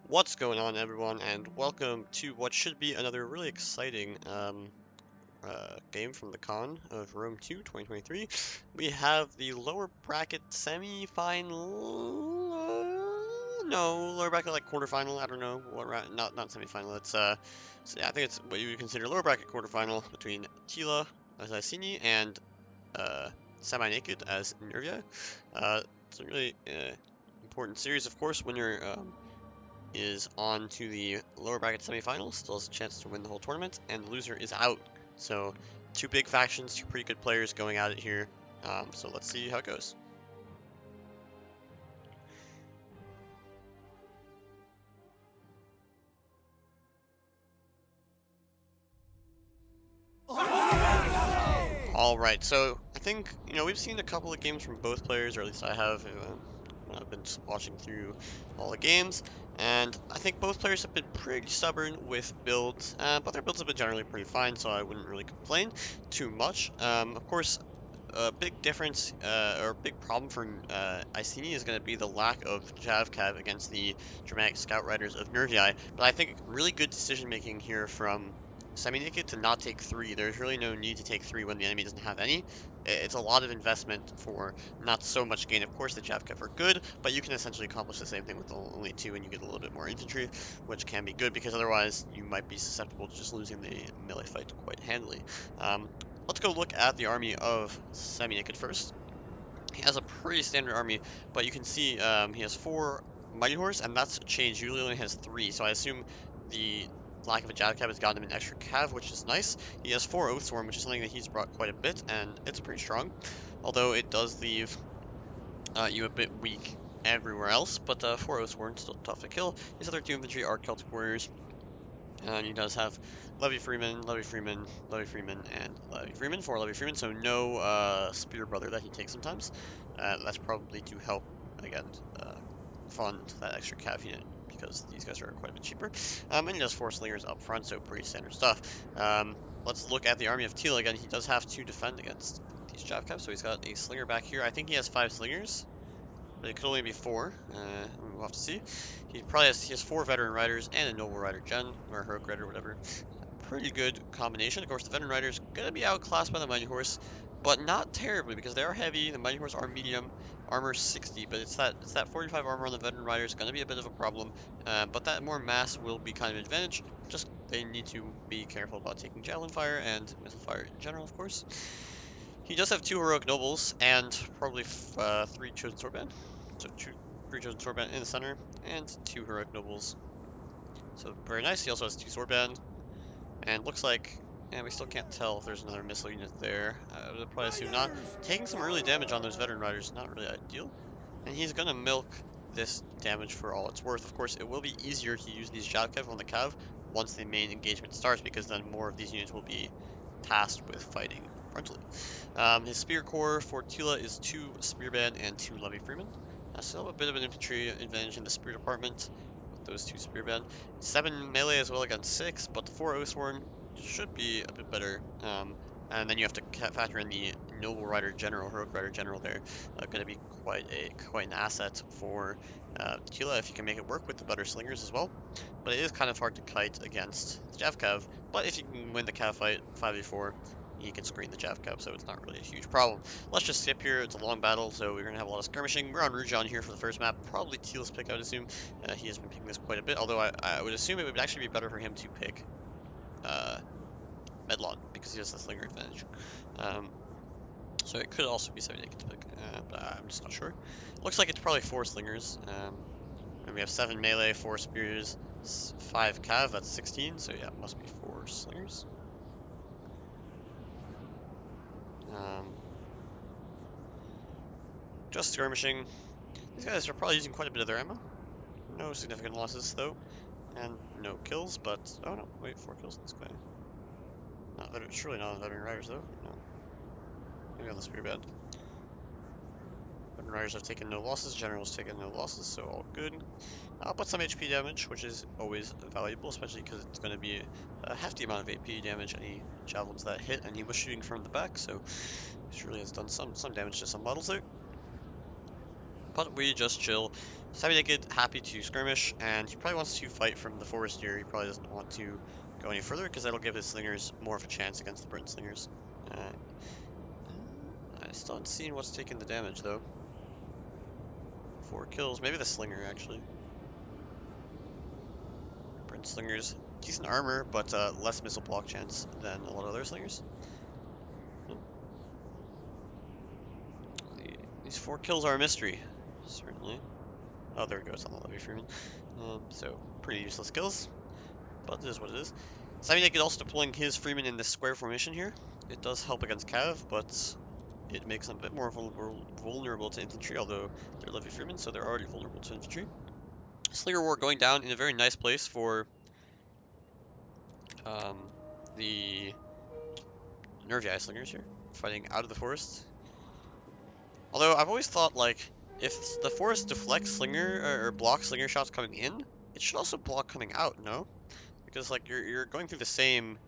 What's going on, everyone, and welcome to what should be another really exciting game from the CoN of Rome 2 2023. We have the lower bracket semi-final, no, lower bracket like quarterfinal, I don't know, not semi-final, so yeah, I think it's what you would consider lower bracket quarterfinal between Tila as Iceni and uh, Seminaked as Nervii. It's a really important series, of course. Winner is on to the lower bracket semifinals, still has a chance to win the whole tournament, and the loser is out. So, two big factions, two pretty good players going at it here. So let's see how it goes. Alright, so I think, we've seen a couple of games from both players, or at least I have, when I've been watching through all the games, and I think both players have been pretty stubborn with builds, but their builds have been generally pretty fine, so I wouldn't really complain too much. Of course, a big difference, or a big problem for Iceni is going to be the lack of Javcav against the dramatic scout riders of Nervii, but I think really good decision making here from Seminaked to not take 3. There's really no need to take 3 when the enemy doesn't have any. It's a lot of investment for not so much gain. Of course, the Javcav are good, but you can essentially accomplish the same thing with only 2 and you get a little bit more infantry, which can be good because otherwise you might be susceptible to just losing the melee fight quite handily. Let's go look at the army of Seminaked first. He has a pretty standard army, but you can see he has 4 Mighty Horse, and that's a change. Usually only has 3, so I assume the lack of a Javcav has gotten him an extra cav, which is nice. He has 4 Oathsworn, which is something that he's brought quite a bit, and it's pretty strong. Although it does leave you a bit weak everywhere else, but 4 Oathsworn still tough to kill. His other 2 infantry are Celtic Warriors, and he does have Levy Freeman, Levy Freeman, Levy Freeman, and Levy Freeman, 4 Levy Freeman, so no Spear Brother that he takes sometimes. That's probably to help, again, fund that extra cav unit, because these guys are quite a bit cheaper. And he does 4 Slingers up front, so pretty standard stuff. Let's look at the army of Tila again. He does have to defend against these Javcav, so he's got a Slinger back here. I think he has 5 Slingers, but it could only be 4. We'll have to see. He has 4 veteran riders and a noble rider gen, or heroic rider, whatever. Pretty good combination. Of course, the veteran rider is gonna be outclassed by the mighty horse, but not terribly because they are heavy. The mighty horse are medium, armor 60, but it's that 45 armor on the veteran rider is gonna be a bit of a problem. But that more mass will be kind of an advantage. Just they need to be careful about taking javelin fire and missile fire in general, of course. He does have 2 heroic nobles and probably 3 chosen swordband. So 3 chosen swordband in the center and 2 heroic nobles. So very nice. He also has 2 swordband, and looks like, and we still can't tell if there's another missile unit there. I would probably assume not. Taking some early damage on those veteran riders is not really ideal, and he's gonna milk this damage for all it's worth. Of course, it will be easier to use these Javcav on the cav once the main engagement starts, because then more of these units will be tasked with fighting frontally. His spear core for Tila is 2 spearband and 2 levy freemen. Still a bit of an infantry advantage in the spear department with those 2 spearband. 7 melee as well against 6, but the 4 Oathsworn should be a bit better. And then you have to factor in the noble rider general, heroic rider general there. Going to be quite an asset for Tila if you can make it work with the better slingers as well. But it is kind of hard to kite against the Javcav. But if you can win the cav fight 5v4, he can screen the Javcav, so it's not really a huge problem. Let's just skip here. It's a long battle, so we're going to have a lot of skirmishing. We're on Rujan here for the first map. Probably Tila's pick, I would assume. He has been picking this quite a bit, although I would assume it would actually be better for him to pick Medlon, because he has the slinger advantage. So it could also be Seminaked to pick, but I'm just not sure. Looks like it's probably 4 slingers. And we have 7 melee, 4 spears, 5 cav, that's 16, so yeah, it must be 4 slingers. Just skirmishing. These guys are probably using quite a bit of their ammo. No significant losses though, and no kills, but oh no, wait, 4 kills in this guy. Surely not on the veteran riders though. No. Maybe on the spearband. Veteran riders have taken no losses, generals taken no losses, so all good. But some HP damage, which is always valuable, especially because it's going to be a hefty amount of AP damage any javelins that hit, and he was shooting from the back, so he surely has done some damage to some models there. But we just chill. Seminaked, happy to skirmish, and he probably wants to fight from the forest here. He probably doesn't want to go any further because that'll give his slingers more of a chance against the Britain slingers. I still haven't seen what's taking the damage though. 4 kills, maybe the slinger actually. Britain slingers, decent armor, but less missile block chance than a lot of other slingers. These 4 kills are a mystery, certainly. Oh, there it goes on the Levy Freeman. So, pretty useless kills, but it is what it is. Seminaked also deploying his Freeman in this square formation here. It does help against Cav, but it makes them a bit more vulnerable to infantry, although they're Levy Freeman, so they're already vulnerable to infantry. Slinger War going down in a very nice place for the Nervii slingers here, fighting out of the forest. Although I've always thought, like, if the forest deflects slinger or blocks slinger shots coming in, it should also block coming out, no? Because like you're going through the same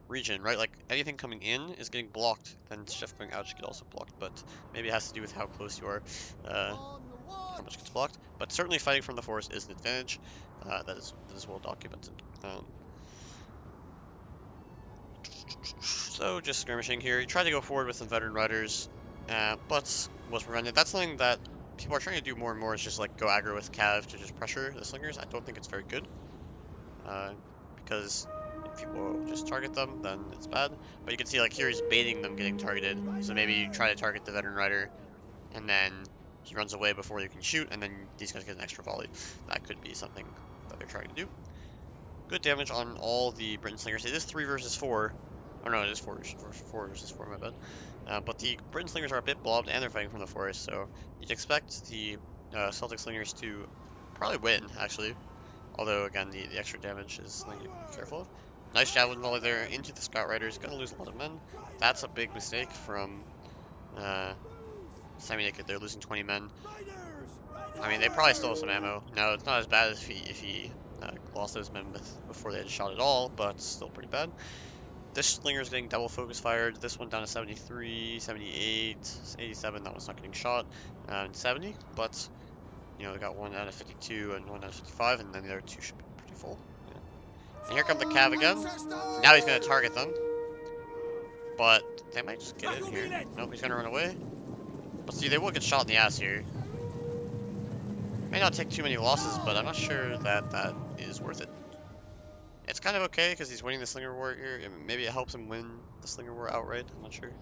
region, right? Like anything coming in is getting blocked, then stuff going out should get also blocked. But maybe it has to do with how close you are, how much gets blocked. But certainly fighting from the forest is an advantage. That is well documented. So just skirmishing here. He tried to go forward with some veteran riders, but was prevented. That's something that people are trying to do more and more. Is just like go aggro with Cav to just pressure the slingers. I don't think it's very good, because if people just target them, then it's bad. But you can see like here he's baiting them getting targeted. So maybe you try to target the veteran rider, and then he runs away before you can shoot, and then these guys get an extra volley. That could be something that they're trying to do. Good damage on all the Britain slingers. It is 3 versus 4. Oh no, it is 4 versus 4, my bad. But the Britain slingers are a bit blobbed and they're fighting from the forest, so you'd expect the Celtic slingers to probably win, actually. Although, again, the extra damage is something to be careful of. Nice javelin volley there into the scout riders. Gonna lose a lot of men. That's a big mistake from Seminaked. They're losing 20 men. I mean, they probably still have some ammo. Now, it's not as bad as if he lost those men before they had shot at all, but still pretty bad. This slinger is getting double focus fired. This one down to 73, 78, 87. That one's not getting shot. And 70, but you know, they got one out of 52 and one out of 55, and then the other 2 should be pretty full. Yeah. And here comes the Cav again. Now he's going to target them, but they might just get in here. Nope, he's going to run away. But see, they will get shot in the ass here. May not take too many losses, but I'm not sure that that is worth it. It's kind of okay because he's winning the Slinger War here. Maybe it helps him win the Slinger War outright. I'm not sure.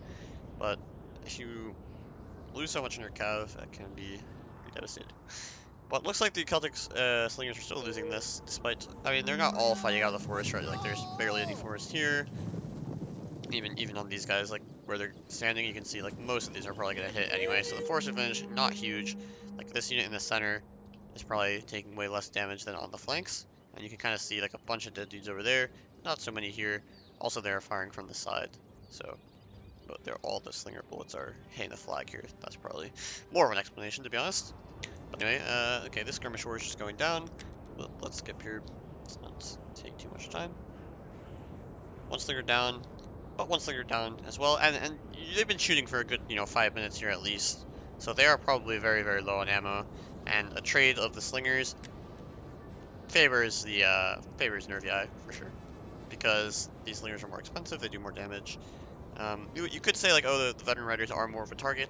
But if you lose so much in your Cav, that can be devastating. But looks like the Celtic Slingers are still losing this, despite... I mean, they're not all fighting out of the forest, right? Like, there's barely any forest here. Even on these guys, like, where they're standing, you can see, like, most of these are probably going to hit anyway. So the forest advantage, not huge. Like, this unit in the center is probably taking way less damage than on the flanks. And you can kind of see like a bunch of dead dudes over there. Not so many here. Also, they're firing from the side. So, but all the slinger bullets are hitting the flag here. That's probably more of an explanation, to be honest. But anyway, okay, this skirmish war is just going down. But let's skip here. Let's not take too much time. One slinger down, but one slinger down as well. And they've been shooting for a good, 5 minutes here at least. So they are probably very, very low on ammo. And a trade of the slingers favors Nervii for sure, because these slingers are more expensive, they do more damage. You could say like, oh, the veteran riders are more of a target,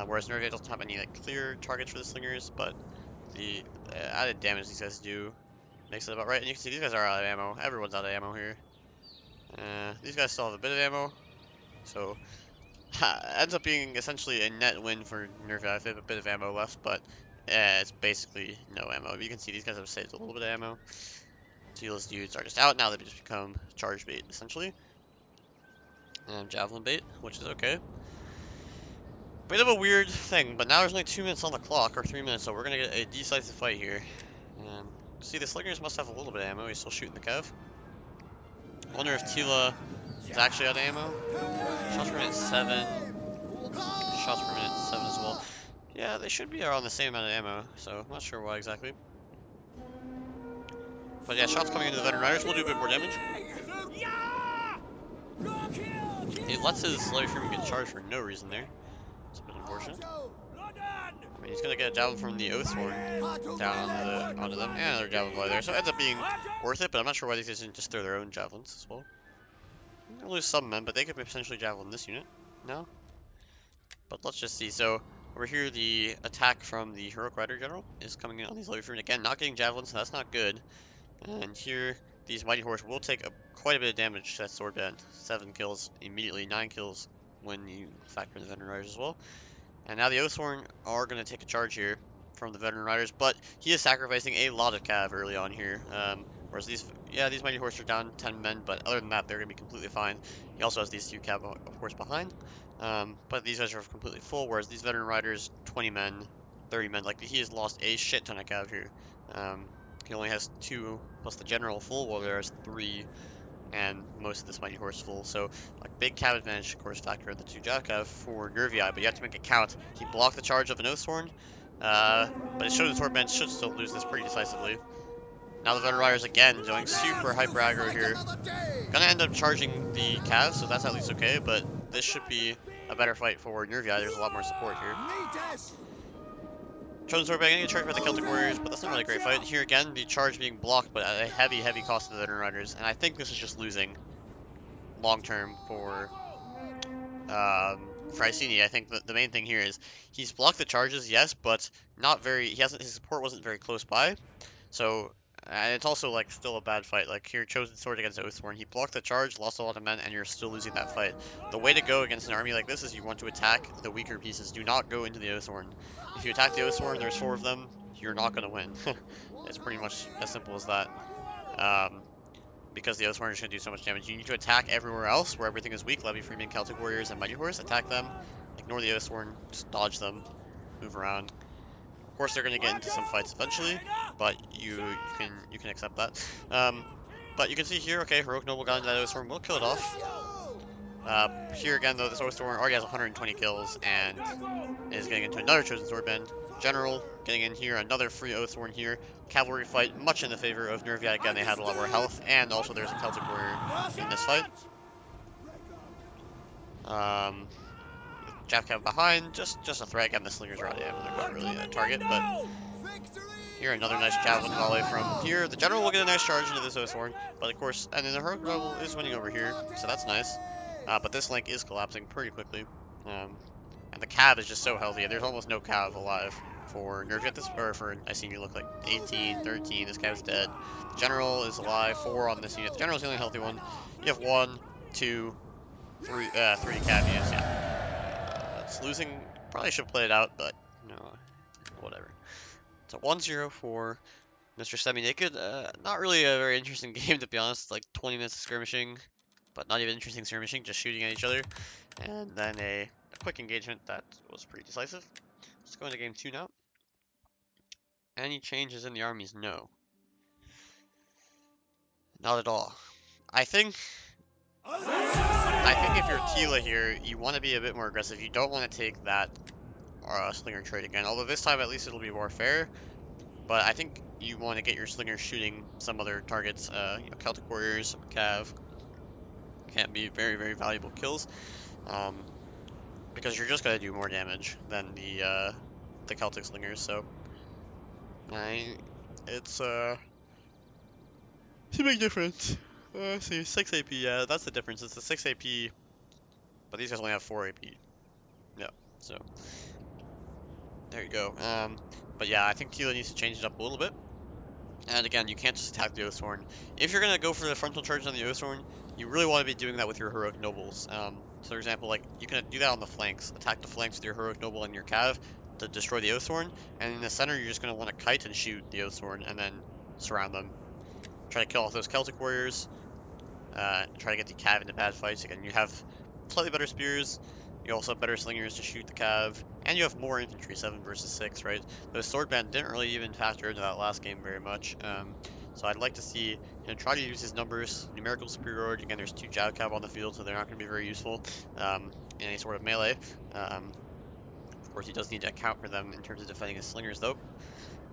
whereas Nervii doesn't have any like clear targets for the slingers, but the added damage these guys do makes it about right. And you can see these guys are out of ammo. Everyone's out of ammo here. These guys still have a bit of ammo, so ends up being essentially a net win for Nervii if they have a bit of ammo left, but it's basically no ammo. You can see these guys have saved a little bit of ammo. Tila's dudes are just out now. They've just become charge bait, essentially. And javelin bait, which is okay. Bit of a weird thing, but now there's only 2 minutes on the clock, or 3 minutes, so we're going to get a decisive fight here. See, the slingers must have a little bit of ammo. He's still shooting the Cav. I wonder if Tila is actually out of ammo. Shots per minute 7. Shots per minute 7 as well. Yeah, they should be around the same amount of ammo, so I'm not sure why exactly. But yeah, shots coming into the veteran riders will do a bit more damage. He lets his Levy Freeman get charged for no reason there. It's a bit unfortunate. And he's gonna get a javelin from the Oathsworn down onto them, and another javelin volley there. So it ends up being worth it, but I'm not sure why these guys didn't just throw their own javelins as well. They'll lose some men, but they could potentially javelin this unit. No? But let's just see. So over here, the attack from the Heroic Rider General is coming in on these Levy Fruit. Again, not getting javelins, so that's not good. And here, these Mighty Horse will take quite a bit of damage to that Sword Band. 7 kills immediately, 9 kills when you factor in the Veteran Riders as well. And now the Oathsworn are going to take a charge here from the Veteran Riders, but he is sacrificing a lot of cav early on here. Whereas these Mighty Horse are down 10 men, but other than that, they're going to be completely fine. He also has these 2 cav, of course, behind. But these guys are completely full, whereas these Veteran Riders, 20 men, 30 men, like, he has lost a shit ton of cav here. He only has 2, plus the General full, while there's 3, and most of this Mighty Horse full. So, like, big cav advantage, of course, factor in the 2 Jav cav for Nervii, but you have to make it count. He blocked the charge of an Oathsworn, but it showed the Sword Band should still lose this pretty decisively. Now the Veteran Riders again doing super hyper aggro here. Gonna end up charging the cav, so that's at least okay, but this should be a better fight for Nervii. There's a lot more support here. Chosen Sword Band getting charged by the Celtic Warriors, but that's not really a great fight. Here again, the charge being blocked, but at a heavy, heavy cost to the Veteran Riders, and I think this is just losing long term for Iceni. I think the main thing here is he's blocked the charges, yes, but not very. His support wasn't very close by, so. And it's also, like, still a bad fight. Like, here, Chosen Sword against Oathsworn. He blocked the charge, lost a lot of men, and you're still losing that fight. The way to go against an army like this is you want to attack the weaker pieces. Do not go into the Oathsworn. If you attack the Oathsworn, there's 4 of them, you're not going to win. It's pretty much as simple as that. Because the Oathsworn is going to do so much damage. You need to attack everywhere else where everything is weak. Levy Freeman, Celtic Warriors, and Mighty Horse. Attack them. Ignore the Oathsworn. Just dodge them. Move around. Of course, they're going to get into some fights eventually, but you can accept that. But you can see here, okay, Heroic Noble got into that Oathsworn. We'll kill it off. Here again, though, this Oathsworn already has 120 kills and is getting into another Chosen Swordband. General getting in here, another free Oathsworn here. Cavalry fight, much in the favor of Nervii. Again, they had a lot more health, and also there's a Celtic Warrior in this fight. Jav cav behind, just a threat. Again, the slingers are out of ammo, they're not really a target, but here another nice javelin volley from here. The General will get a nice charge into this Oathsworn, but of course, and then the Heroic Noble is winning over here, so that's nice. But this link is collapsing pretty quickly, and the cav is just so healthy. There's almost no cav alive for Nervii at this, or for Iceni. Look like 18, 13. This cav's dead. The General is alive. 4 on this unit. The General's the only healthy one. You have 1, 2, 3 cav units. Yeah. It's losing. Probably should have played it out, but no, whatever. So 1-0 for Mr. Seminaked. Not really a very interesting game, to be honest. Like 20 minutes of skirmishing, but not even interesting skirmishing, just shooting at each other. And then a quick engagement that was pretty decisive. Let's go into game 2 now. Any changes in the armies? No. Not at all. I think if you're Tila here, you want to be a bit more aggressive. You don't want to take that slinger trade again. Although this time at least it'll be more fair. But I think you want to get your slinger shooting some other targets. You know, Celtic Warriors, Cav can be very, very valuable kills. Because you're just gonna do more damage than the Celtic slingers. So it's a big difference. See, 6 AP, yeah, that's the difference. It's the 6 AP, but these guys only have 4 AP. Yeah, so there you go. But yeah, I think Tila needs to change it up a little bit. And again, you can't just attack the Oathsworn. If you're gonna go for the frontal charge on the Oathsworn, you really want to be doing that with your Heroic Nobles. So for example, like, you can do that on the flanks. Attack the flanks with your Heroic Noble and your Cav to destroy the Oathsworn, and in the center, you're just gonna want to kite and shoot the Oathsworn, and then surround them. Try to kill off those Celtic Warriors. Try to get the Cav into bad fights. Again, you have slightly better spears. You also have better slingers to shoot the Cav, and you have more infantry, 7 versus 6, right? The Sword Band didn't really even factor into that last game very much. So I'd like to see him try to use his numbers, numerical superiority. Again, there's 2 Jav Cav on the field, so they're not going to be very useful in any sort of melee. Of course, he does need to account for them in terms of defending his slingers, though.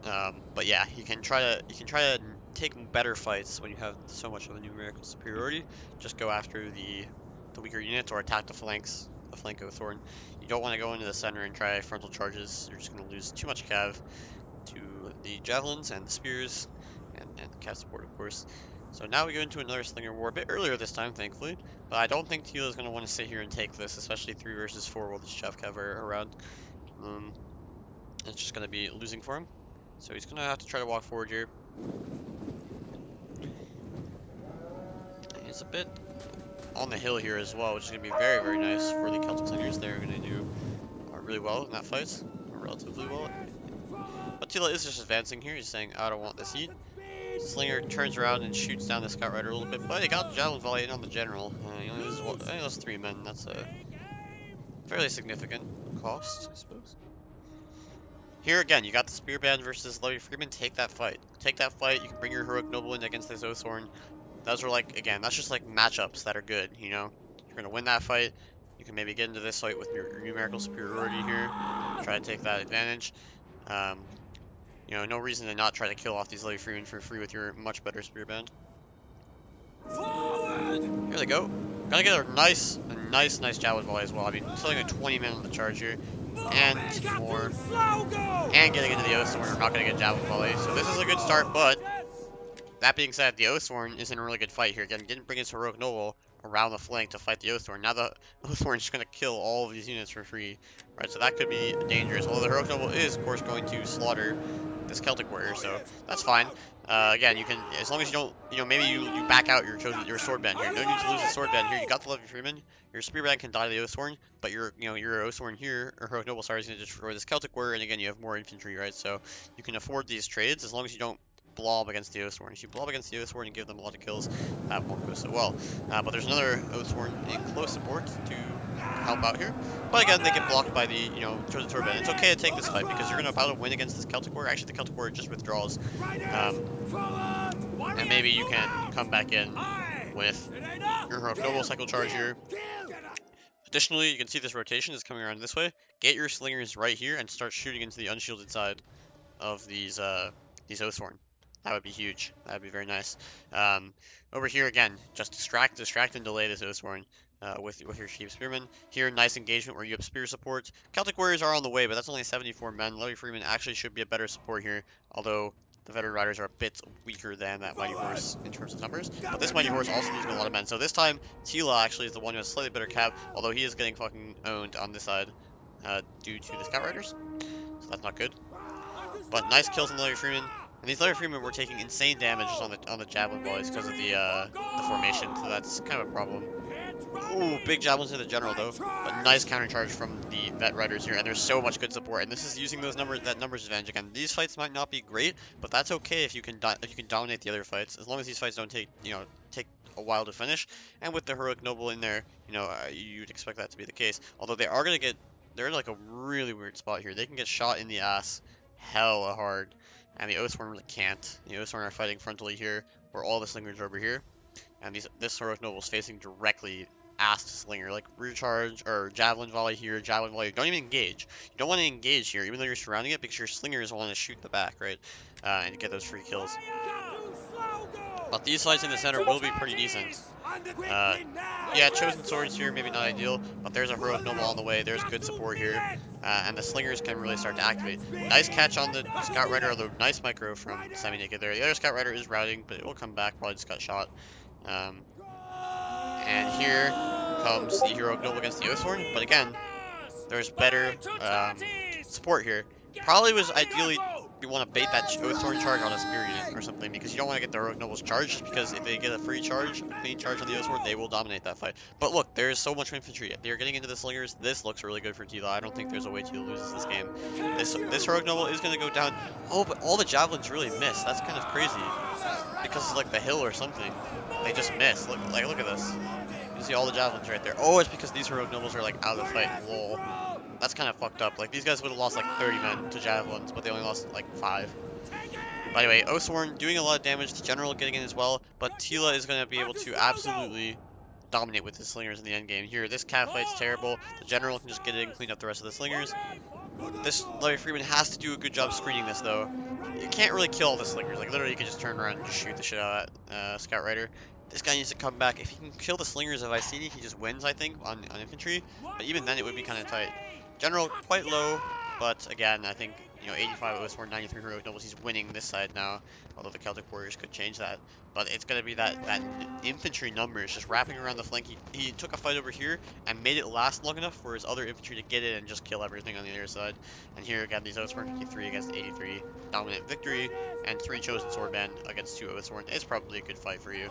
But yeah, you can try to take better fights when you have so much of a numerical superiority. Just go after the weaker units or attack the flanks a flank Oathorn. You don't want to go into the center and try frontal charges. You're just going to lose too much cav to the javelins and the spears and the cav support, of course. So now we go into another slinger war a bit earlier this time, thankfully. But I don't think Tila is going to want to sit here and take this, especially 3 versus 4 while these chav cav are around. It's just going to be losing for him. So he's going to have to try to walk forward here. He's a bit on the hill here as well, which is going to be very, very nice for the Celtic Slingers. They're going to do really well in that fight, or relatively well. But Tila is just advancing here. He's saying, I don't want this heat. Slinger turns around and shoots down the Scout Rider a little bit, but he got the Javelin Volley in on the General. He only loses 3 men. That's a fairly significant cost, I suppose. Here again, you got the Spear Band versus Levy Freeman. Take that fight. Take that fight. You can bring your Heroic Noble in against this Oathorn. Those are like, again, that's just like matchups that are good, you know? You're going to win that fight. You can maybe get into this fight with your numerical superiority here. Try to take that advantage. You know, no reason to not try to kill off these Levy Freemen for free with your much better Spear Band. Here they go. Gonna get a nice Javelin Volley as well. I mean, killing like 20 men on the charge here. And more. And getting into the Oathorn. We're not gonna get Javelin Volley. So this is a good start, but that being said, the Oathorn is in a really good fight here. Again, didn't bring his Heroic Noble around the flank to fight the Oathorn. Now the Oathorn is just going to kill all of these units for free. Right, so that could be dangerous. Although the Heroic Noble is, of course, going to slaughter this Celtic Warrior, so that's fine. Again, you can, as long as you don't, you know, maybe you back out your Sword Band here. No need to lose the Sword Band here. You got the Levy Freeman. Your Spear Band can die to the Oathorn, but your Oathorn here, or Heroic Noble, sorry, is going to destroy this Celtic Warrior, and again, you have more infantry, right? So you can afford these trades as long as you don't blob against the Oathorn. If you blob against the Oathorn and give them a lot of kills, that won't go so well. But there's another Oathorn in close support to help out here. But again, they get blocked by the, you know, Chosen Sword Band. It's okay to take this fight because you're going to about to win against this Celtic Warrior. Actually, the Celtic Warrior just withdraws. And maybe you can come back in with your Heroic Noble cycle charge here. Additionally, you can see this rotation is coming around this way. Get your Slingers right here and start shooting into the unshielded side of these Oathorn. That would be huge. That would be very nice. Over here again, just distract and delay this Oathorn with your Chief Spearman. Here, nice engagement where you have spear support. Celtic Warriors are on the way, but that's only 74 men. Levy Freeman actually should be a better support here, although the Veteran Riders are a bit weaker than that Mighty Horse in terms of numbers. But this Mighty Horse also losing a lot of men. So this time, Tila actually is the one who has slightly better cap, although he is getting fucking owned on this side due to the Scout Riders. So that's not good. But nice kills on the Levy Freeman. And these Levy Freemen were taking insane damage on the Javelin Boys because of the formation, so that's kind of a problem. Ooh, big Javelins to the General though. But nice counter charge from the Vet Riders here, and there's so much good support. And this is using that numbers advantage again. These fights might not be great, but that's okay if you can dominate the other fights, as long as these fights don't take a while to finish. And with the Heroic Noble in there, you'd expect that to be the case. Although they are gonna get, they're in like a really weird spot here. They can get shot in the ass hella hard. And the Oathorn really can't. The Oathorn are fighting frontally here, where all the Slingers are over here. And this Heroic Noble is facing directly ass to Slinger. Like, rear charge, or Javelin Volley here, Javelin Volley. Don't even engage. You don't want to engage here, even though you're surrounding it, because your Slingers want to shoot the back, right? And get those free kills. But these fights in the center will be pretty decent. Yeah, Chosen Swords here, maybe not ideal, but there's a Heroic Noble on the way, there's good support here, and the Slingers can really start to activate. Nice catch on the Scout Rider, although nice micro from Seminaked there. The other Scout Rider is routing, but it will come back, probably just got shot. And here comes the Heroic Noble against the Oathorn, but again, there's better support here. Probably was ideally, you want to bait that Oathorn charge on a Spear unit or something, because you don't want to get the Heroic Noble's charge, because if they get a free charge, clean charge on the Oathorn, they will dominate that fight. But look, there's so much infantry. They're getting into the Slingers. This looks really good for Tila. I don't think there's a way Tila loses this game. This Heroic Noble is going to go down. Oh, but all the Javelins really miss. That's kind of crazy. Because it's like the hill or something. They just miss. Look at this. You see all the Javelins right there. Oh, it's because these Heroic Nobles are like out of the fight. Lol. That's kind of fucked up. Like, these guys would have lost like 30 men to Javelins, but they only lost like 5. But anyway, Oathorn doing a lot of damage, the General getting in as well, but Tila is going to be able to absolutely dominate with his Slingers in the end game. Here, this cat fight's terrible. The General can just get in and clean up the rest of the Slingers. This Levy Freeman has to do a good job screening this, though. You can't really kill all the Slingers. Like, literally, you can just turn around and just shoot the shit out of that Scout Rider. This guy needs to come back. If he can kill the slingers of Iceni, he just wins, I think, on infantry. But even then, it would be kind of tight. General, quite low, but again, I think, 85 Oathsworn, 93 Heroic Nobles, he's winning this side now. Although the Celtic Warriors could change that. But it's going to be that infantry numbers just wrapping around the flank. He took a fight over here and made it last long enough for his other infantry to get in and just kill everything on the other side. And here again, these Oathsworn, 3 against 83. Dominant victory, and 3 chosen swordmen against 2 Oathsworn. It's probably a good fight for you.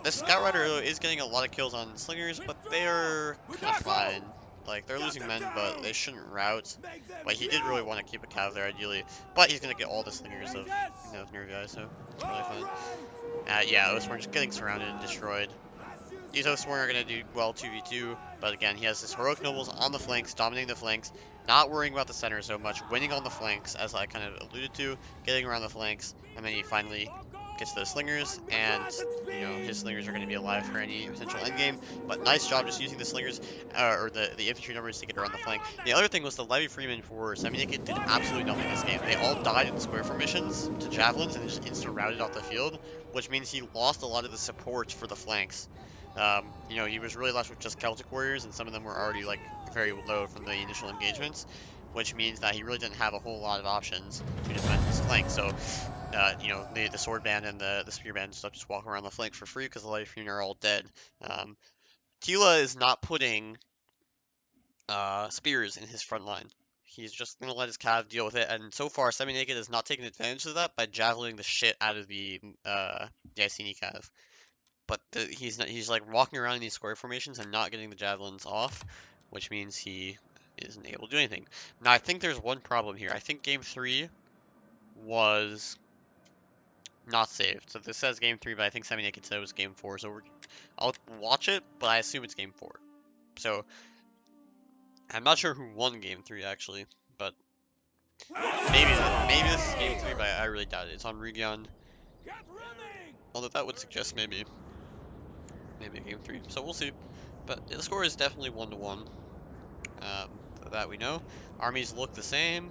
This Scout Rider though, is getting a lot of kills on slingers, but they're kind of fine. Like, they're losing men, but they shouldn't rout. But he did really want to keep a cav there, ideally. But he's going to get all the slingers of Nervii, so it's really fun. Yeah, Oathsworn just getting surrounded and destroyed. These Oathsworn are going to do well 2v2, but again, he has his Heroic Nobles on the flanks, dominating the flanks, not worrying about the center so much, winning on the flanks, as I kind of alluded to, getting around the flanks, and then he finally gets those slingers, and, his slingers are going to be alive for any potential endgame, but nice job just using the slingers, or the infantry numbers to get around the flank. The other thing was the Levy Freemen for Seminaked did absolutely nothing this game. They all died in square formations to javelins, and just insta-routed off the field, which means he lost a lot of the support for the flanks. He was really left with just Celtic Warriors, and some of them were already, like, very low from the initial engagements, which means that he really didn't have a whole lot of options to defend his flank. So, the sword band and the spear band and stuff just walk around the flank for free because the Light Fury are all dead. Tila is not putting spears in his front line. He's just going to let his cav deal with it, and so far, Seminaked is not taking advantage of that by javelining the shit out of the Iceni cav. But he's like walking around in these square formations and not getting the javelins off, which means he isn't able to do anything. Now, I think there's one problem here. I think game 3 was not saved. So this says game 3, but I think Seminaked said it was game 4. So I'll watch it, but I assume it's game 4. So I'm not sure who won game 3 actually, but maybe this is game 3, but I really doubt it. It's on Region. Although that would suggest maybe game 3. So we'll see. But the score is definitely 1-1. That we know. Armies look the same.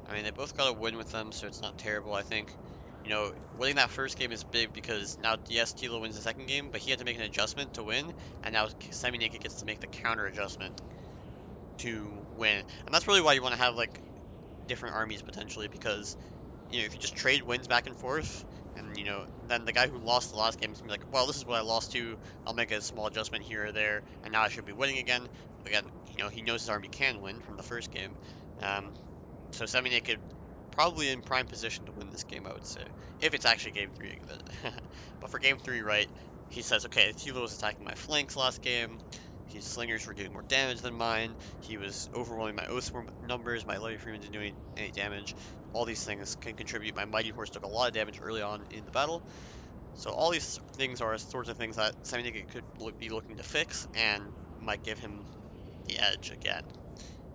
I mean, they both got a win with them, so it's not terrible, I think. Winning that first game is big because now, yes, Tila wins the second game, but he had to make an adjustment to win, and now Seminaked gets to make the counter adjustment to win. And that's really why you want to have, like, different armies, potentially, because, if you just trade wins back and forth, and, then the guy who lost the last game is going to be like, well, this is what I lost to, I'll make a small adjustment here or there, and now I should be winning again. Again, he knows his army can win from the first game. So Seminaked probably in prime position to win this game, I would say. If it's actually game 3. But for game 3, right, he says, okay, Tila was attacking my flanks last game, his slingers were doing more damage than mine, he was overwhelming my Oathsworn with numbers, my Levy Freeman didn't do any damage. All these things can contribute. My Mighty Horse took a lot of damage early on in the battle. So all these things are sorts of things that Seminaked could be looking to fix, and might give him the edge again.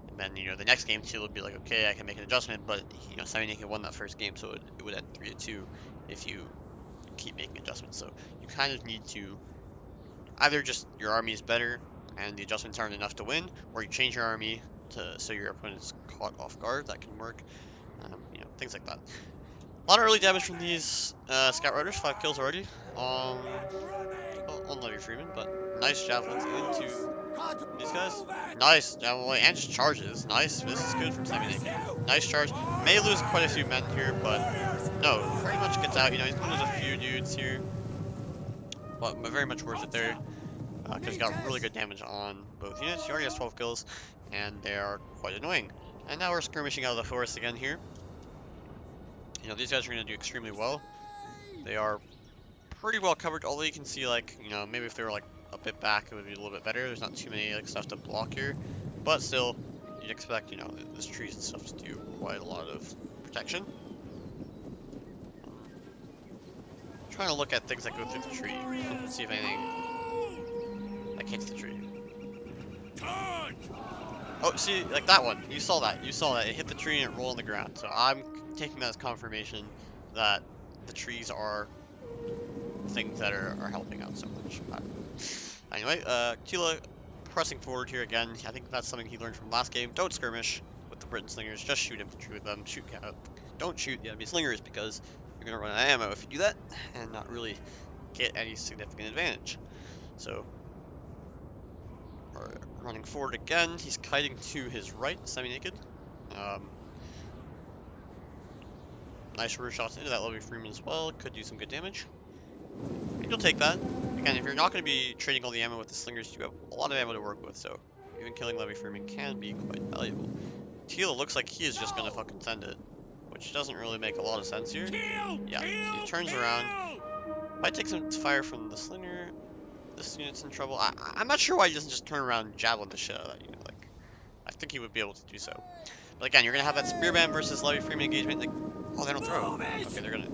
And then, the next game, Tila would be like, okay, I can make an adjustment, but, Seminaked won that first game, so it would end 3-2 if you keep making adjustments. So you kind of need to either just, your army is better, and the adjustments aren't enough to win, or you change your army so your opponent's caught off guard. That can work. Things like that. A lot of early damage from these Scout Riders, 5 kills already on Levy Freeman, but nice javelins into these guys. Nice javelin, and just charges. Nice, this is good from Seminaked. Nice charge. May lose quite a few men here, but no, pretty much gets out. He's going to lose a few dudes here, but very much worth it there, because he got really good damage on both units. He already has 12 kills, and they are quite annoying. And now we're skirmishing out of the forest again here. These guys are going to do extremely well. They are pretty well covered, although you can see, like, maybe if they were, like, a bit back, it would be a little bit better. There's not too many, like, stuff to block here. But still, you'd expect, this trees and stuff to do quite a lot of protection. I'm trying to look at things that go through the tree and see if anything, like, hits the tree. Oh, see, like that one. You saw that. It hit the tree and it rolled on the ground. So I'm taking that as confirmation that the trees are things that are helping out so much. Anyway, Tila pressing forward here again. I think that's something he learned from last game. Don't skirmish with the Briton slingers. Just shoot infantry with them. Don't shoot the enemy slingers, because you're going to run out of ammo if you do that, and not really get any significant advantage. So, running forward again, he's kiting to his right, Seminaked. Nice rear shots into that Nervii Freeman as well, could do some good damage. And you'll take that. Again, if you're not going to be trading all the ammo with the slingers, you have a lot of ammo to work with, so even killing Nervii Freeman can be quite valuable. Tila looks like he is just going to fucking send it, which doesn't really make a lot of sense here. Yeah, he turns around. Might take some fire from the slinger. This unit's in trouble. I'm not sure why he doesn't just turn around and javelin the shit out of that unit. Like, I think he would be able to do so. But again, you're going to have that Spearman versus Nervii Freeman engagement. Like, oh, they don't throw. Okay, they're going to...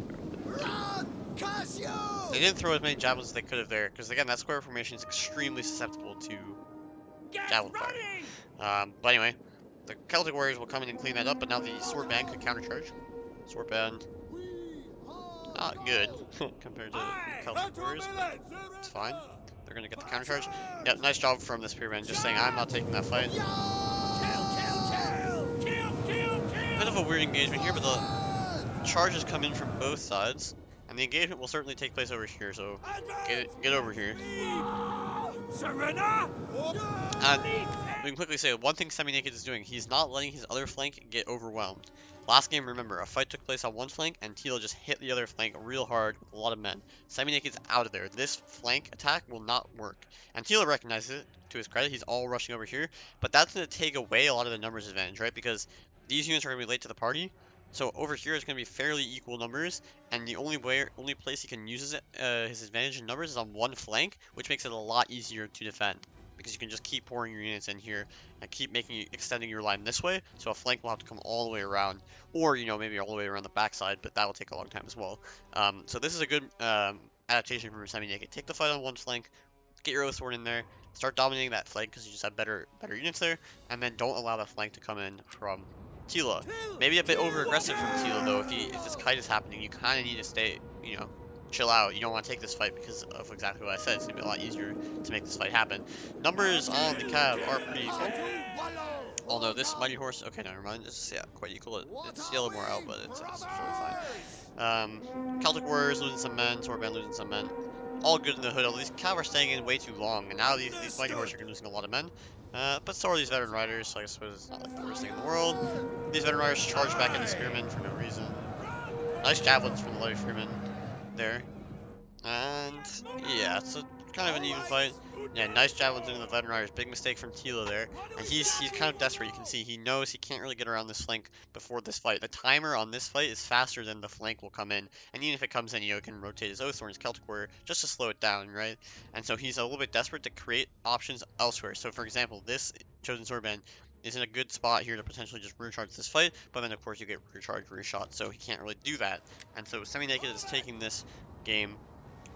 They didn't throw as many javelins as they could have there, because again, that square formation is extremely susceptible to javelin fire. But anyway, the Celtic Warriors will come in and clean that up, but now the Sword Band could countercharge. Sword Band, not good compared to the Celtic Warriors, but it's fine. They're going to get the countercharge. Yep, nice job from the Spearman, just saying, I'm not taking that fight. Bit of a weird engagement here, but the charges come in from both sides. And the engagement will certainly take place over here, so get over here. And we can quickly say one thing Seminaked is doing, he's not letting his other flank get overwhelmed. Last game, remember, a fight took place on one flank, and Tila just hit the other flank real hard with a lot of men. Seminaked's out of there. This flank attack will not work. And Tila recognizes it, to his credit, he's all rushing over here, but that's going to take away a lot of the numbers advantage, right? Because these units are going to be late to the party. So over here is going to be fairly equal numbers, and the only place he can use his advantage in numbers is on one flank, which makes it a lot easier to defend, because you can just keep pouring your units in here and keep extending your line this way, so a flank will have to come all the way around, or maybe all the way around the backside, but that will take a long time as well. So this is a good adaptation from Seminaked. Take the fight on one flank, get your Oathsworn in there, start dominating that flank because you just have better units there, and then don't allow that flank to come in from Tila. Maybe a bit over aggressive from Tila though. If this kite is happening, you kind of need to stay, chill out. You don't want to take this fight because of exactly what I said. It's gonna be a lot easier to make this fight happen. Numbers on the cav are pretty equal. Although this mighty horse, okay, never mind. It's quite equal. It's yellow more out, but it's totally fine. Celtic Warriors losing some men, Swordband losing some men. All good in the hood. Although these cav are staying in way too long, and now these mighty horses are losing a lot of men. But so are these veteran riders, so I suppose it's not like the worst thing in the world. These veteran riders charge back into Spearmen for no reason. Nice javelins from the Nervii Freeman there. And yeah, it's kind of an even fight. Yeah, nice javelins into the veteran riders. Big mistake from Tila there. And he's kind of desperate. You can see he knows he can't really get around this flank before this fight. The timer on this fight is faster than the flank will come in. And even if it comes in, he can rotate his Oathsworn, his Celtic Warrior, just to slow it down, right? And so he's a little bit desperate to create options elsewhere. So for example, this Chosen Swordband is in a good spot here to potentially just rear charge this fight, but then of course you get rear charge, rear shot, so he can't really do that. And so Seminaked is taking this game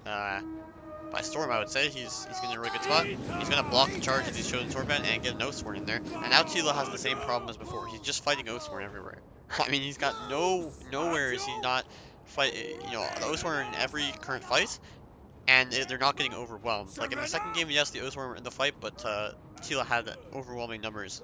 by storm, I would say. He's in a really good spot. He's going to block the charge of these Chosen Swordband and get an Oathsworn in there. And now Tila has the same problem as before. He's just fighting Oathsworn everywhere. I mean, he's got nowhere is he not fight, the Oathsworn in every current fight, and they're not getting overwhelmed. Like in the second game, yes, the Oathsworn were in the fight, but Tila had overwhelming numbers.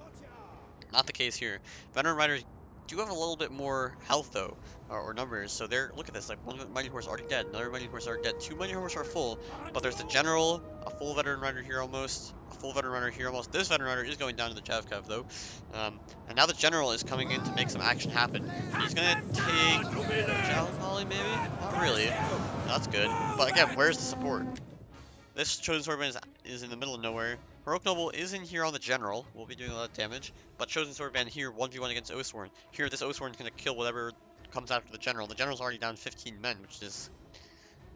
Not the case here. Veteran Riders do have a little bit more health though, or numbers. So look at this, like one mighty horse already dead, another mighty horse already dead, two mighty horse are full, but there's the general, a full veteran rider here almost, a full veteran rider here almost. This veteran rider is going down to the Javcav though, and now the general is coming in to make some action happen. He's gonna take Javelin Volley maybe? Not really. That's good. But again, where's the support? This Chosen Swordman is in the middle of nowhere. Heroic Noble is in here on the General. We'll be doing a lot of damage. But Chosen Swordman here, 1v1 against Oathsworn. Here, this Oathsworn is going to kill whatever comes after the General. The General's already down 15 men, which is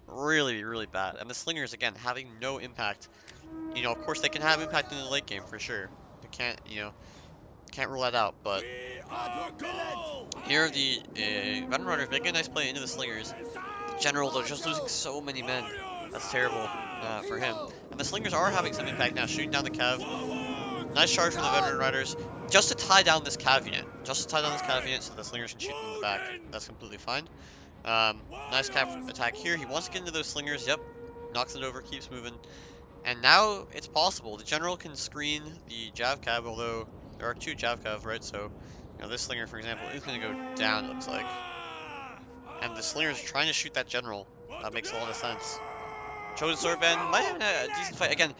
really, really bad. And the Slingers, again, having no impact. Of course, they can have impact in the late game, for sure. They can't, can't rule that out. But here, the Veteran Riders making a nice play into the Slingers. The General, though, just losing so many men. That's terrible for him. And the Slingers are having some impact now, shooting down the Cav. Nice charge from the Veteran Riders. Just to tie down this Cav unit. Just to tie down this Cav unit so the Slingers can shoot them in the back. That's completely fine. Nice Cav attack here. He wants to get into those Slingers. Yep. Knocks it over, keeps moving. And now it's possible. The General can screen the Jav Cav, although there are two Jav Cav, right? So, this Slinger, for example, is going to go down, it looks like. And the Slingers are trying to shoot that General. That makes a lot of sense. Chosen Swordband might have a decent fight. Again,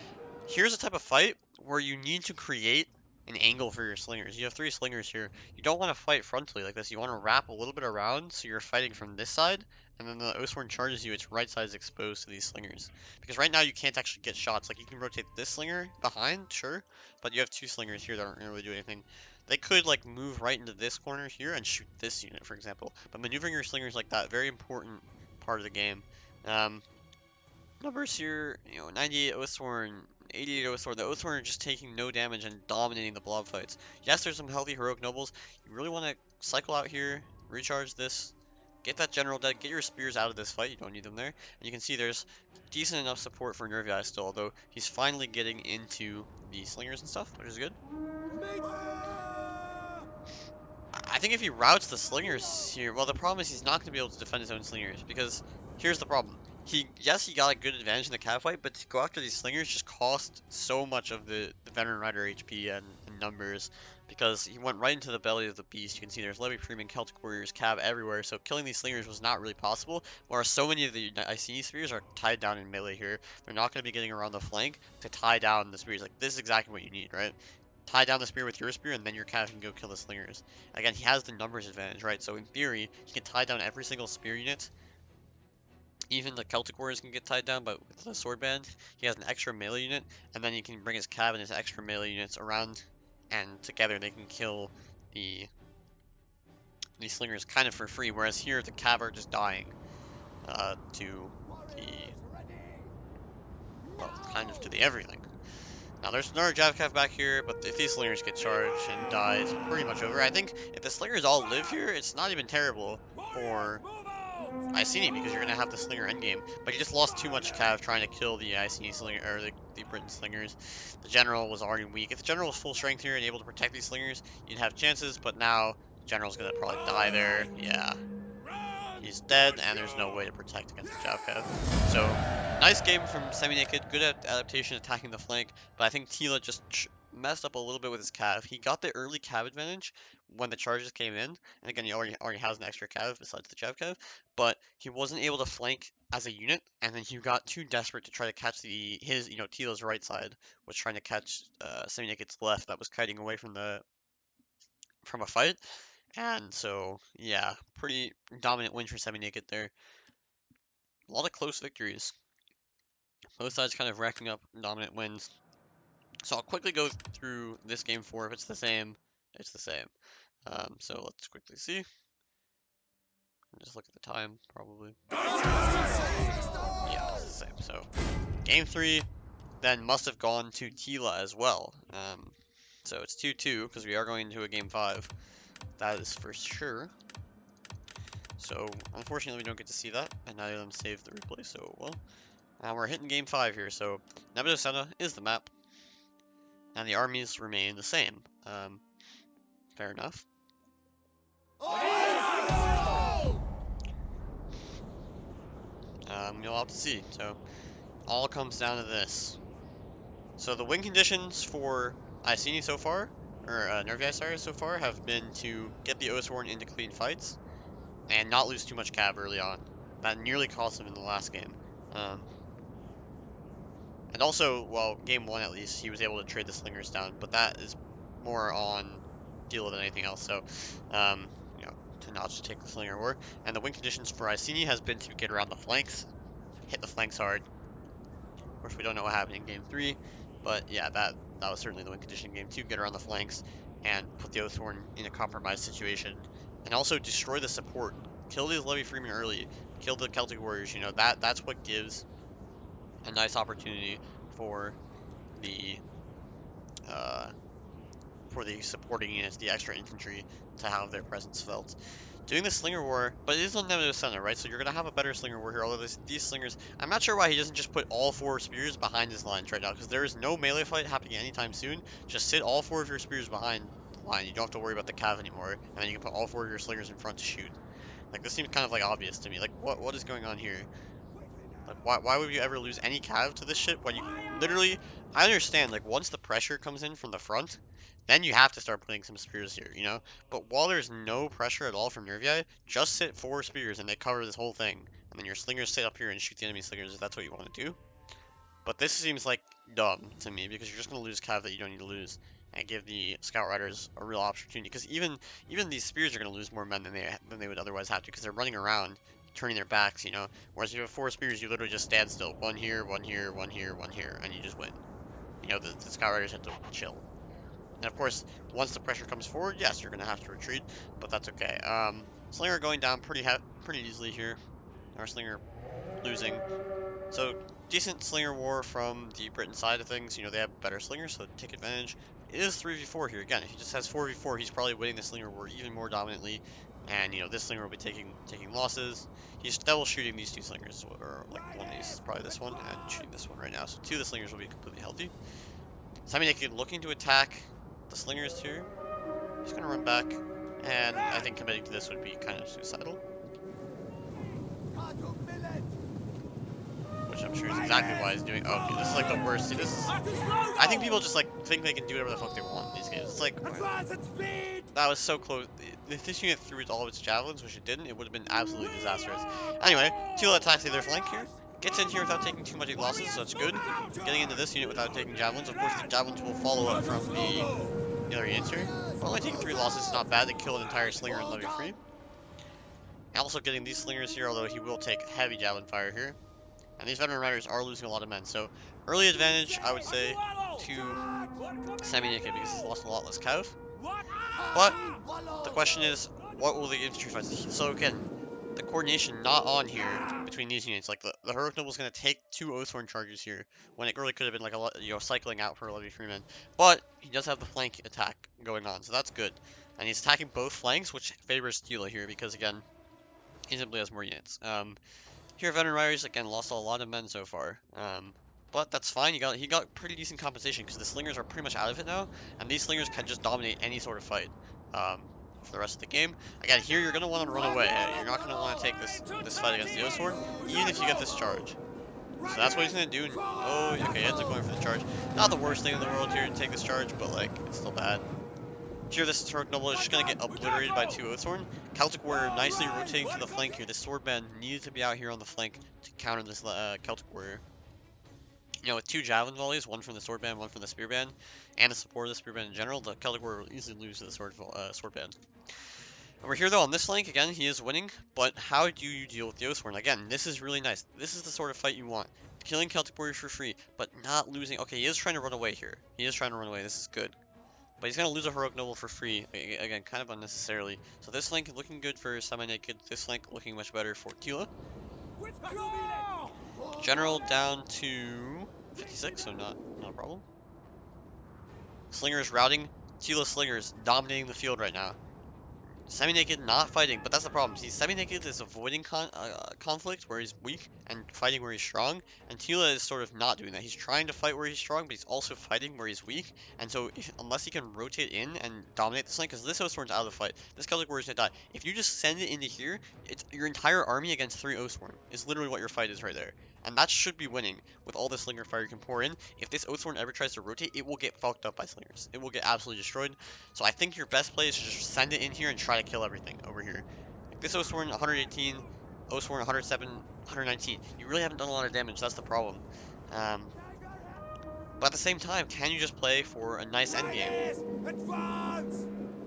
here's a type of fight where you need to create an angle for your slingers. You have 3 slingers here. You don't want to fight frontally like this. You want to wrap a little bit around so you're fighting from this side, and then the Oathsworn charges you, its right side is exposed to these slingers. Because right now you can't actually get shots. Like, you can rotate this slinger behind, sure, but you have 2 slingers here that aren't going to really do anything. They could, like, move right into this corner here and shoot this unit, for example. But maneuvering your slingers like that, very important part of the game. Numbers here, 98 Oathsworn, 88 Oathsworn. The Oathsworn are just taking no damage and dominating the blob fights. Yes, there's some healthy heroic nobles. You really want to cycle out here, recharge this, get that general dead, get your spears out of this fight. You don't need them there. And you can see there's decent enough support for Nervii still, although he's finally getting into the slingers and stuff, which is good. I think if he routes the slingers here, well, the problem is he's not going to be able to defend his own slingers, because here's the problem. Yes, he got a good advantage in the cav fight, but to go after these slingers just cost so much of the veteran rider HP and numbers, because he went right into the belly of the beast. You can see there's Levy Freeman, Celtic Warriors, cav everywhere, so killing these slingers was not really possible, whereas so many of the Iceni spears are tied down in melee here. They're not going to be getting around the flank to tie down the spears. Like, this is exactly what you need, right? Tie down the spear with your spear, and then your cav can go kill the slingers. Again, he has the numbers advantage, right? So in theory, he can tie down every single spear unit. Even the Celtic Warriors can get tied down, but with the Swordband, he has an extra melee unit, and then he can bring his cav and his extra melee units around, and together they can kill these slingers kind of for free, whereas here the cav are just dying to the, well, kind of to the everything. Now, there's another Javcav back here, but if these slingers get charged and die, it's pretty much over. I think if the slingers all live here, it's not even terrible for Iceni, because you're going to have the slinger endgame. But he just lost too much cav trying to kill the Iceni slinger, or the Britain slingers. The general was already weak. If the general was full strength here and able to protect these slingers, you'd have chances, but now the general's going to probably die there. Yeah. He's dead, and there's no way to protect against the Javcav. So, nice game from Seminaked. Good adaptation attacking the flank, but I think Tila just messed up a little bit with his cav. He got the early cav advantage when the charges came in, and again, he already has an extra cav besides the Javcav, but he wasn't able to flank as a unit, and then he got too desperate to try to catch Tila's right side was trying to catch Seminaked's left that was kiting away from a fight. And so, yeah, pretty dominant win for Seminaked there. A lot of close victories. Both sides kind of racking up dominant wins. So I'll quickly go through this game 4. If it's the same, it's the same. So let's quickly see. Just look at the time, probably. Yeah, it's the same. So game 3 then must have gone to Tila as well. So it's 2-2 because we are going into a game 5. That is for sure. So, unfortunately, we don't get to see that, and neither of them saved the replay, so, well. We're hitting game 5 here, so Nebudosena is the map, and the armies remain the same. Fair enough. You'll have to see, so, all comes down to this. So, the win conditions for Iceni so far, or Nervii, sorry, so far, have been to get the Oathsworn into clean fights, and not lose too much cav early on. That nearly cost him in the last game. And also, well, game 1 at least, he was able to trade the slingers down, but that is more on Tila than anything else, so, to not just take the slinger war. And the win conditions for Iceni has been to get around the flanks, hit the flanks hard. Of course, we don't know what happened in game 3, but yeah, that was certainly the win condition in game 2, get around the flanks, and put the Oathsworn in a compromised situation. And also destroy the support. Kill these Levy Freeman early. Kill the Celtic Warriors. That's what gives a nice opportunity for the supporting units, the extra infantry, to have their presence felt. Doing the Slinger War, but it is on Nebudosena, right? So you're going to have a better Slinger War here, although these Slingers... I'm not sure why he doesn't just put all 4 spears behind his lines right now, because there is no melee fight happening anytime soon. Just sit all 4 of your spears behind the line. You don't have to worry about the cav anymore, and then you can put all 4 of your Slingers in front to shoot. Like, this seems kind of, like, obvious to me. Like, what is going on here? Like, why would you ever lose any cav to this shit when you literally... I understand, like, once the pressure comes in from the front, then you have to start putting some spears here, But while there's no pressure at all from Nervii, just sit 4 spears and they cover this whole thing. and then your slingers sit up here and shoot the enemy slingers if that's what you want to do. But this seems like dumb to me because you're just going to lose cav that you don't need to lose and give the scout riders a real opportunity. Because even these spears are going to lose more men than they would otherwise have to because they're running around, turning their backs, you know. Whereas if you have 4 spears, you literally just stand still. One here, one here, one here, one here, and you just win. You know, the scout riders have to chill. And of course, once the pressure comes forward, yes, you're going to have to retreat, but that's okay. Slinger going down pretty easily here. Our Slinger losing. So, decent Slinger war from the Britain side of things. You know, they have better Slingers, so take advantage. It is 3v4 here. Again, if he just has 4v4, he's probably winning the Slinger war even more dominantly. And, you know, this Slinger will be taking losses. He's double shooting these 2 Slingers, or like one of these is probably this one, and shooting this one right now. So 2 of the Slingers will be completely healthy. Seminaked looking to attack the Slingers here. He's going to run back, and I think committing to this would be kind of suicidal. Which I'm sure is exactly why he's doing. Oh, dude, this is like the worst. See, this is. I think people just like think they can do whatever the fuck they want in these games. It's like that was so close. If this unit threw all of its javelins, which it didn't, it would have been absolutely disastrous. Anyway, Tila attacks the other flank here. Gets in here without taking too much losses, so that's good. Getting into this unit without taking javelins. Of course, the javelins will follow up from the other units here. But only taking 3 losses is not bad. They kill an entire Slinger and levy free. Also getting these Slingers here, although he will take heavy javelin fire here. And these veteran riders are losing a lot of men, so early advantage, I would say, to Seminaked because he's lost a lot less cav. But the question is, what will the infantry fight? So again, the coordination not on here between these units. Like the heroic noble is going to take 2 Oathhorn charges here when it really could have been like a lot, you know, cycling out for levy freemen. But he does have the flank attack going on, so that's good. And he's attacking both flanks, which favors Tila here because again, he simply has more units. Here, veteran riders again lost a lot of men so far, but that's fine. He got pretty decent compensation because the slingers are pretty much out of it now, and these slingers can just dominate any sort of fight for the rest of the game. Again, here you're gonna want to run away. You're not gonna want to take this fight against the Oathsworn, even if you get this charge. So that's what he's gonna do. Oh, okay, he ends up going for the charge. Not the worst thing in the world here to take this charge, but like it's still bad. Here, this heroic noble is just going to get obliterated by 2 Oathsworn. Celtic Warrior nicely rotating to the flank here. This swordman needed to be out here on the flank to counter this Celtic Warrior. You know, with 2 javelin volleys, one from the swordman, one from the spearman, and the support of the spearman in general, the Celtic Warrior will easily lose to the swordman. And we're here though on this flank, again, he is winning, but how do you deal with the Oathsworn? Again, this is really nice. This is the sort of fight you want. Killing Celtic Warriors for free, but not losing. Okay, he is trying to run away here. He is trying to run away, this is good. But he's going to lose a heroic noble for free, again, kind of unnecessarily. So this flank looking good for Seminaked, this flank looking much better for Tila. General down to 56, so not a problem. Slingers routing, Tila Slingers dominating the field right now. Seminaked not fighting, but that's the problem. See, Seminaked is avoiding conflict where he's weak and fighting where he's strong, and Tila is sort of not doing that. He's trying to fight where he's strong, but he's also fighting where he's weak, and so unless he can rotate in and dominate this lane, because this Oathsworn's out of the fight, this Celtic Warrior's gonna die. If you just send it into here, it's your entire army against 3 Oathsworn is literally what your fight is right there. And that should be winning with all the Slinger fire you can pour in. If this Oathsworn ever tries to rotate, it will get fucked up by Slingers. It will get absolutely destroyed. So I think your best play is to just send it in here and try to kill everything over here. Like this Oathsworn 118, Oathsworn 107, 119. You really haven't done a lot of damage, that's the problem. But at the same time, can you just play for a nice endgame?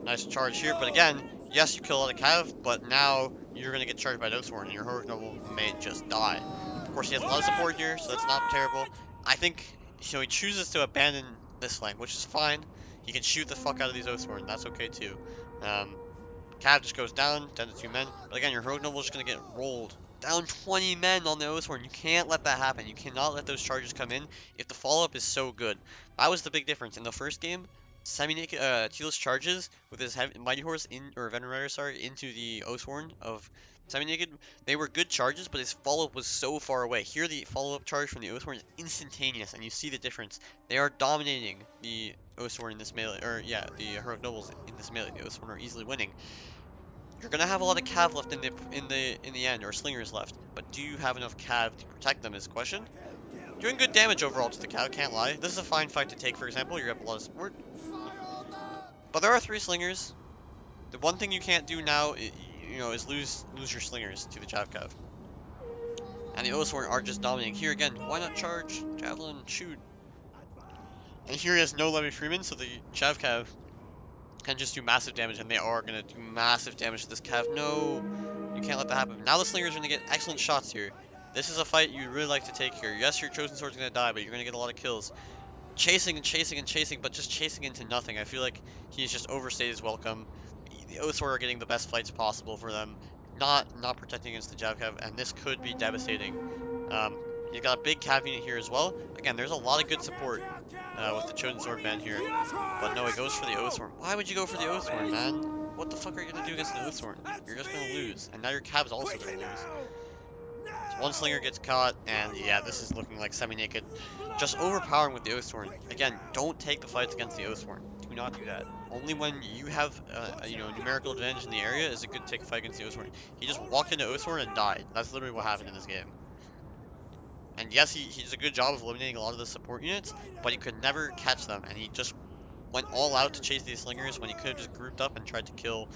Nice charge here, but again, yes, you kill a lot of cav, but now you're going to get charged by an Oathsworn and your heroic noble may just die. Of course, he has a lot of support here, so that's not terrible. I think, you know, he chooses to abandon this flank, which is fine. He can shoot the fuck out of these Oathsworn, that's okay too. Cav just goes down to 2 men, but again, your heroic noble is just going to get rolled. Down 20 men on the Oathsworn. You can't let that happen. You cannot let those charges come in if the follow-up is so good. That was the big difference. In the first game, Seminaked, Tila's charges with his Mighty Horse Veteran Rider, into the Oathsworn of Seminaked, they were good charges, but his follow-up was so far away. Here, the follow-up charge from the Oathsworn is instantaneous, and you see the difference. They are dominating the Oathsworn in this melee, or yeah, the Heroic Nobles in this melee. The Oathsworn are easily winning. You're gonna have a lot of cav left in the end, or slingers left, but do you have enough cav to protect them is the question. Doing good damage overall to the cav, can't lie. This is a fine fight to take, for example. You have a lot of support. But there are 3 slingers. The one thing you can't do now, you know, is lose your slingers to the Jav cav. And the Oathsworn are just dominating. Here again, why not charge? Javelin, shoot. And here he has no Lemmy Freeman, so the Cav can just do massive damage, and they are going to do massive damage to this Cav. No, you can't let that happen. Now the Slingers are going to get excellent shots here. This is a fight you'd really like to take here. Yes, your Chosen Sword's going to die, but you're going to get a lot of kills. Chasing and chasing and chasing, but just chasing into nothing. I feel like he's just overstayed his welcome. The Oathsworn are getting the best fights possible for them, not protecting against the Javcav, and this could be devastating. You got a big Cav unit here as well. Again, there's a lot of good support with the Chosen Sword band here, but no, it goes for the Oathsworn. Why would you go for the Oathsworn, man? What the fuck are you gonna do against the Oathsworn? You're just gonna lose, and now your Cav's also gonna lose. So one Slinger gets caught, and yeah, this is looking like Seminaked just overpowering with the Oathsworn. Again, don't take the fights against the Oathsworn. Do not do that. Only when you have, numerical advantage in the area is it good to take a fight against the Oathsworn. He just walked into Oathsworn and died. That's literally what happened in this game. And yes, he does a good job of eliminating a lot of the support units, but he could never catch them, and he just went all out to chase these Slingers when he could have just grouped up and tried to kill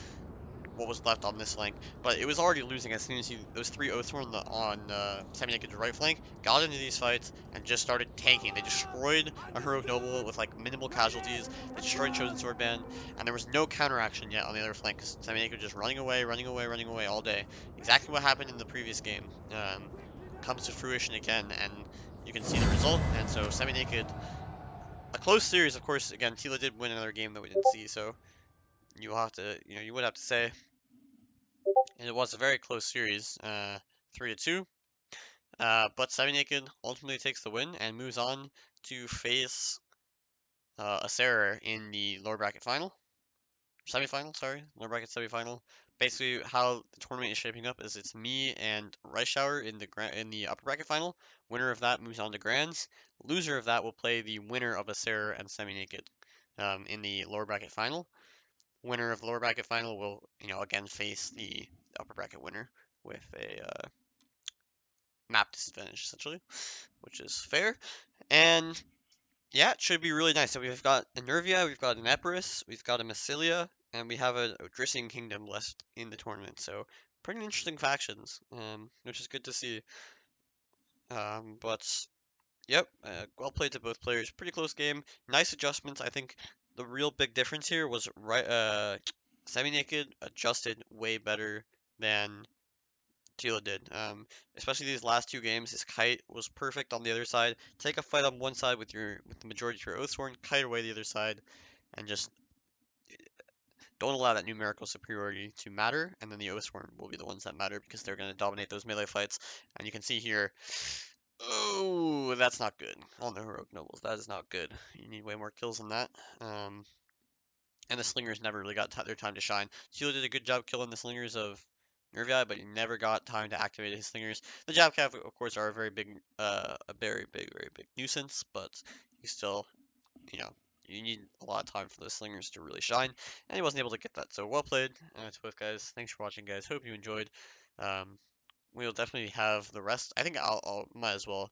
what was left on this flank, but it was already losing as soon as those three Oathsworn on Seminaked's right flank got into these fights and just started tanking. They destroyed a Heroic Noble with like minimal casualties. They destroyed Chosen Swordband, and there was no counteraction yet on the other flank because Seminaked was just running away, running away, running away all day. Exactly what happened in the previous game comes to fruition again, and you can see the result. And so Seminaked, a close series, of course. Again, Tila did win another game that we didn't see, so you will have to, you would have to say. And it was a very close series, 3-2. But Seminaked ultimately takes the win and moves on to face Acer in the lower bracket final. Semifinal, sorry. Lower bracket semifinal. Basically, how the tournament is shaping up is it's me and Reichauer in the upper bracket final. Winner of that moves on to grands. Loser of that will play the winner of Acer and Seminaked in the lower bracket final. Winner of the lower bracket final will, again face the upper bracket winner with a map disadvantage, essentially, which is fair. And yeah, it should be really nice. So we've got a Nervii, we've got an Epirus, we've got a Massilia, and we have a Drissing Kingdom left in the tournament. So pretty interesting factions, which is good to see. But yep, well played to both players. Pretty close game. Nice adjustments. I think the real big difference here was Seminaked adjusted way better than Tila did. Especially these last two games, his kite was perfect on the other side. Take a fight on one side with the majority of your Oathsworn, kite away the other side, and just don't allow that numerical superiority to matter. And then the Oathsworn will be the ones that matter because they're going to dominate those melee fights. And you can see here, oh, that's not good on the Heroic Nobles. That is not good. You need way more kills than that. And the Slingers never really got their time to shine. Tila did a good job killing the Slingers of Nervii, but he never got time to activate his Slingers. The Javcav, of course, are a very big, very big nuisance, but you still, you know, you need a lot of time for those Slingers to really shine, and he wasn't able to get that. So well played to both guys. Thanks for watching, guys. Hope you enjoyed. Um, we'll definitely have the rest. I think I'll might as well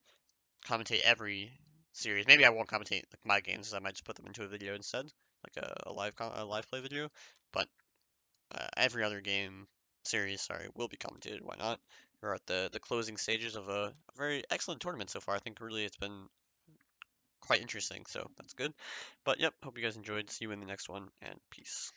commentate every series. Maybe I won't commentate like my games. I might just put them into a video instead, like a live play video. But every other game series, sorry, will be commentated. Why not? We're at the closing stages of a very excellent tournament so far. I think really it's been quite interesting, so that's good. But yep, hope you guys enjoyed. See you in the next one, and peace.